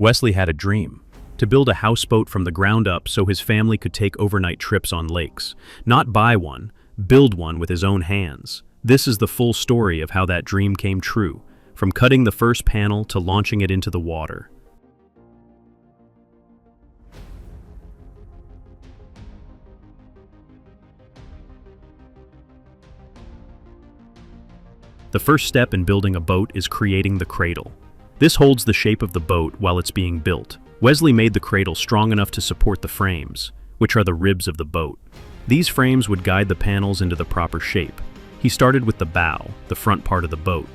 Wesley had a dream: to build a houseboat from the ground up so his family could take overnight trips on lakes. Not buy one, build one with his own hands. This is the full story of how that dream came true, from cutting the first panel to launching it into the water. The first step in building a boat is creating the cradle. This holds the shape of the boat while it's being built. Wesley made the cradle strong enough to support the frames, which are the ribs of the boat. These frames would guide the panels into the proper shape. He started with the bow, the front part of the boat.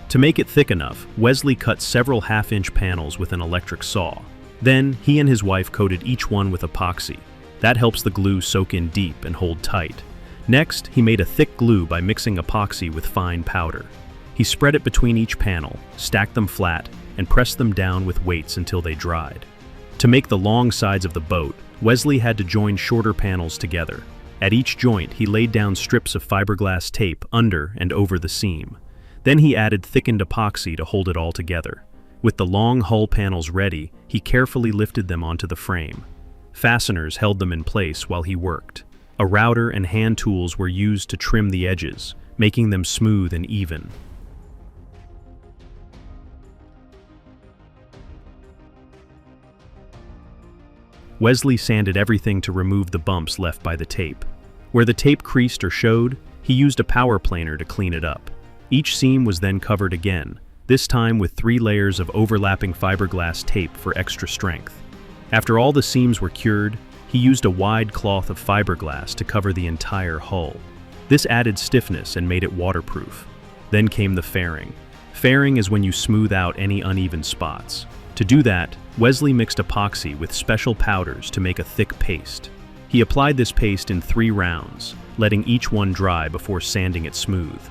To make it thick enough, Wesley cut several half-inch panels with an electric saw. Then, he and his wife coated each one with epoxy. That helps the glue soak in deep and hold tight. Next, he made a thick glue by mixing epoxy with fine powder. He spread it between each panel, stacked them flat, and pressed them down with weights until they dried. To make the long sides of the boat, Wesley had to join shorter panels together. At each joint, he laid down strips of fiberglass tape under and over the seam. Then he added thickened epoxy to hold it all together. With the long hull panels ready, he carefully lifted them onto the frame. Fasteners held them in place while he worked. A router and hand tools were used to trim the edges, making them smooth and even. Wesley sanded everything to remove the bumps left by the tape. Where the tape creased or showed, he used a power planer to clean it up. Each seam was then covered again, this time with 3 layers of overlapping fiberglass tape for extra strength. After all the seams were cured, he used a wide cloth of fiberglass to cover the entire hull. This added stiffness and made it waterproof. Then came the fairing. Fairing is when you smooth out any uneven spots. To do that, Wesley mixed epoxy with special powders to make a thick paste. He applied this paste in 3 rounds, letting each one dry before sanding it smooth.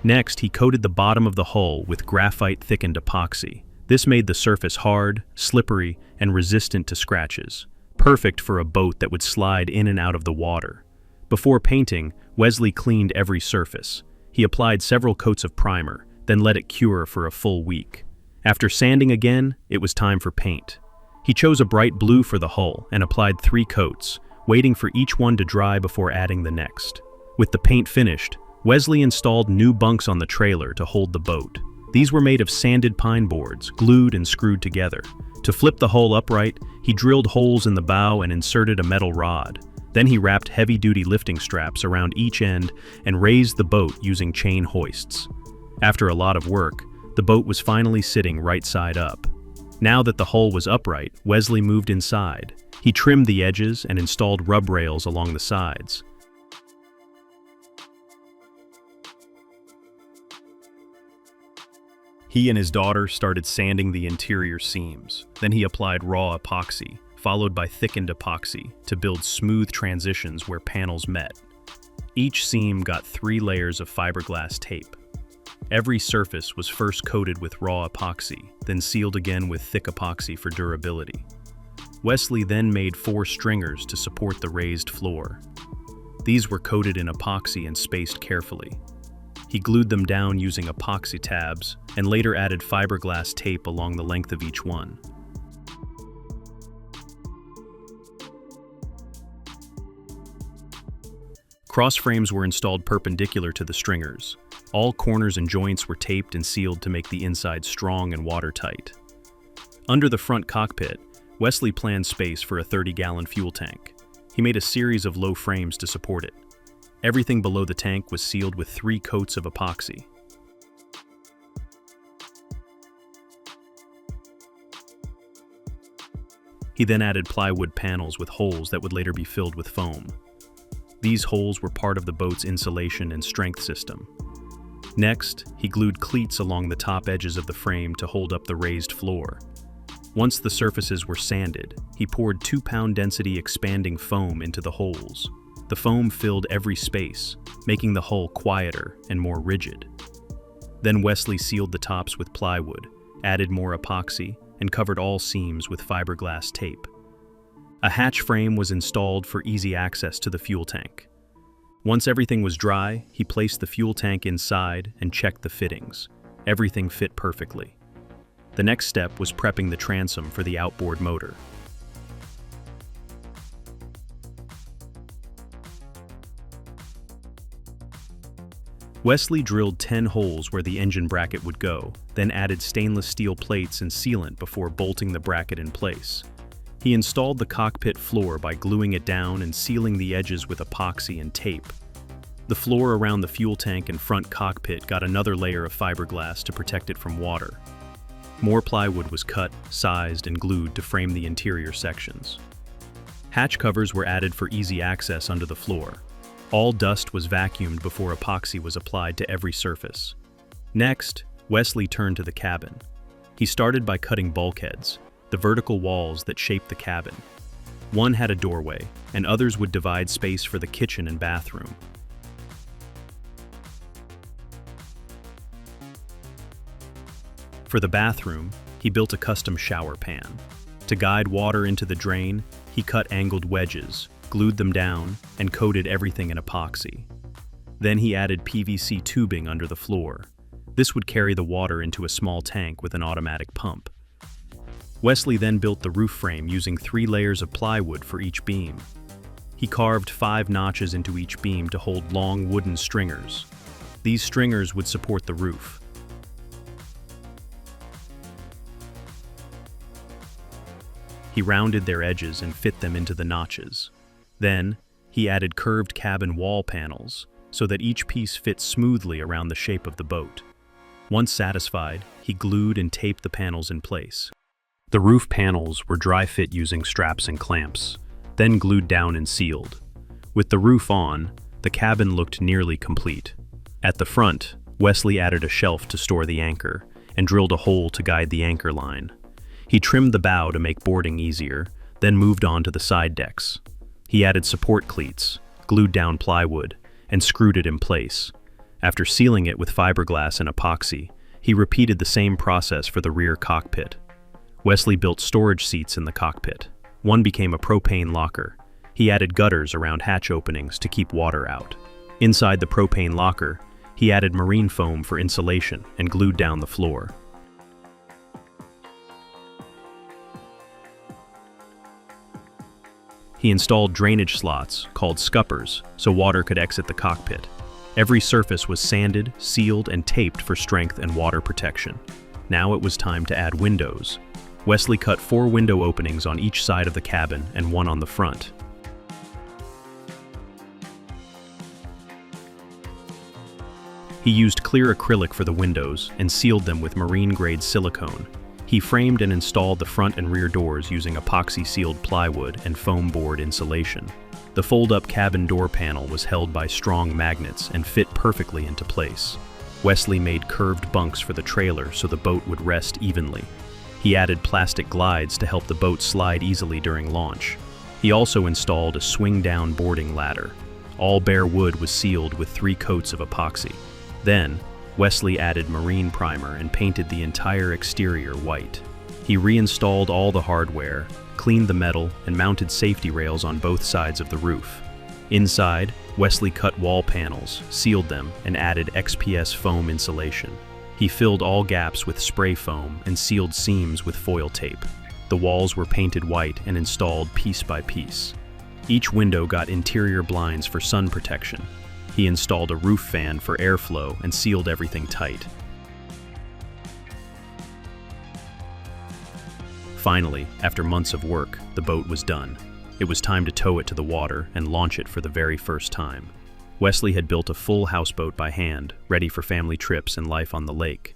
Next, he coated the bottom of the hull with graphite-thickened epoxy. This made the surface hard, slippery, and resistant to scratches, perfect for a boat that would slide in and out of the water. Before painting, Wesley cleaned every surface. He applied several coats of primer, then let it cure for a full week. After sanding again, it was time for paint. He chose a bright blue for the hull and applied 3 coats, waiting for each one to dry before adding the next. With the paint finished, Wesley installed new bunks on the trailer to hold the boat. These were made of sanded pine boards, glued and screwed together. To flip the hull upright, he drilled holes in the bow and inserted a metal rod. Then he wrapped heavy-duty lifting straps around each end and raised the boat using chain hoists. After a lot of work, the boat was finally sitting right side up. Now that the hull was upright, Wesley moved inside. He trimmed the edges and installed rub rails along the sides. He and his daughter started sanding the interior seams. Then he applied raw epoxy, followed by thickened epoxy, to build smooth transitions where panels met. Each seam got 3 layers of fiberglass tape. Every surface was first coated with raw epoxy, then sealed again with thick epoxy for durability. Wesley then made 4 stringers to support the raised floor. These were coated in epoxy and spaced carefully. He glued them down using epoxy tabs and later added fiberglass tape along the length of each one. Cross frames were installed perpendicular to the stringers. All corners and joints were taped and sealed to make the inside strong and watertight. Under the front cockpit, Wesley planned space for a 30-gallon fuel tank. He made a series of low frames to support it. Everything below the tank was sealed with 3 coats of epoxy. He then added plywood panels with holes that would later be filled with foam. These holes were part of the boat's insulation and strength system. Next, he glued cleats along the top edges of the frame to hold up the raised floor. Once the surfaces were sanded, he poured 2-pound density expanding foam into the holes. The foam filled every space, making the hull quieter and more rigid. Then Wesley sealed the tops with plywood, added more epoxy, and covered all seams with fiberglass tape. A hatch frame was installed for easy access to the fuel tank. Once everything was dry, he placed the fuel tank inside and checked the fittings. Everything fit perfectly. The next step was prepping the transom for the outboard motor. Wesley drilled 10 holes where the engine bracket would go, then added stainless steel plates and sealant before bolting the bracket in place. He installed the cockpit floor by gluing it down and sealing the edges with epoxy and tape. The floor around the fuel tank and front cockpit got another layer of fiberglass to protect it from water. More plywood was cut, sized, and glued to frame the interior sections. Hatch covers were added for easy access under the floor. All dust was vacuumed before epoxy was applied to every surface. Next, Wesley turned to the cabin. He started by cutting bulkheads, the vertical walls that shaped the cabin. One had a doorway, and others would divide space for the kitchen and bathroom. For the bathroom, he built a custom shower pan. To guide water into the drain, he cut angled wedges, glued them down, and coated everything in epoxy. Then he added PVC tubing under the floor. This would carry the water into a small tank with an automatic pump. Wesley then built the roof frame using 3 layers of plywood for each beam. He carved 5 notches into each beam to hold long wooden stringers. These stringers would support the roof. He rounded their edges and fit them into the notches. Then, he added curved cabin wall panels so that each piece fits smoothly around the shape of the boat. Once satisfied, he glued and taped the panels in place. The roof panels were dry fit using straps and clamps, then glued down and sealed. With the roof on, the cabin looked nearly complete. At the front, Wesley added a shelf to store the anchor and drilled a hole to guide the anchor line. He trimmed the bow to make boarding easier, then moved on to the side decks. He added support cleats, glued down plywood, and screwed it in place. After sealing it with fiberglass and epoxy, he repeated the same process for the rear cockpit. Wesley built storage seats in the cockpit. One became a propane locker. He added gutters around hatch openings to keep water out. Inside the propane locker, he added marine foam for insulation and glued down the floor. He installed drainage slots, called scuppers, so water could exit the cockpit. Every surface was sanded, sealed, and taped for strength and water protection. Now it was time to add windows. Wesley cut 4 window openings on each side of the cabin and 1 on the front. He used clear acrylic for the windows and sealed them with marine-grade silicone. He framed and installed the front and rear doors using epoxy-sealed plywood and foam board insulation. The fold-up cabin door panel was held by strong magnets and fit perfectly into place. Wesley made curved bunks for the trailer so the boat would rest evenly. He added plastic glides to help the boat slide easily during launch. He also installed a swing-down boarding ladder. All bare wood was sealed with 3 coats of epoxy. Then, Wesley added marine primer and painted the entire exterior white. He reinstalled all the hardware, cleaned the metal, and mounted safety rails on both sides of the roof. Inside, Wesley cut wall panels, sealed them, and added XPS foam insulation. He filled all gaps with spray foam and sealed seams with foil tape. The walls were painted white and installed piece by piece. Each window got interior blinds for sun protection. He installed a roof fan for airflow and sealed everything tight. Finally, after months of work, the boat was done. It was time to tow it to the water and launch it for the very first time. Wesley had built a full houseboat by hand, ready for family trips and life on the lake.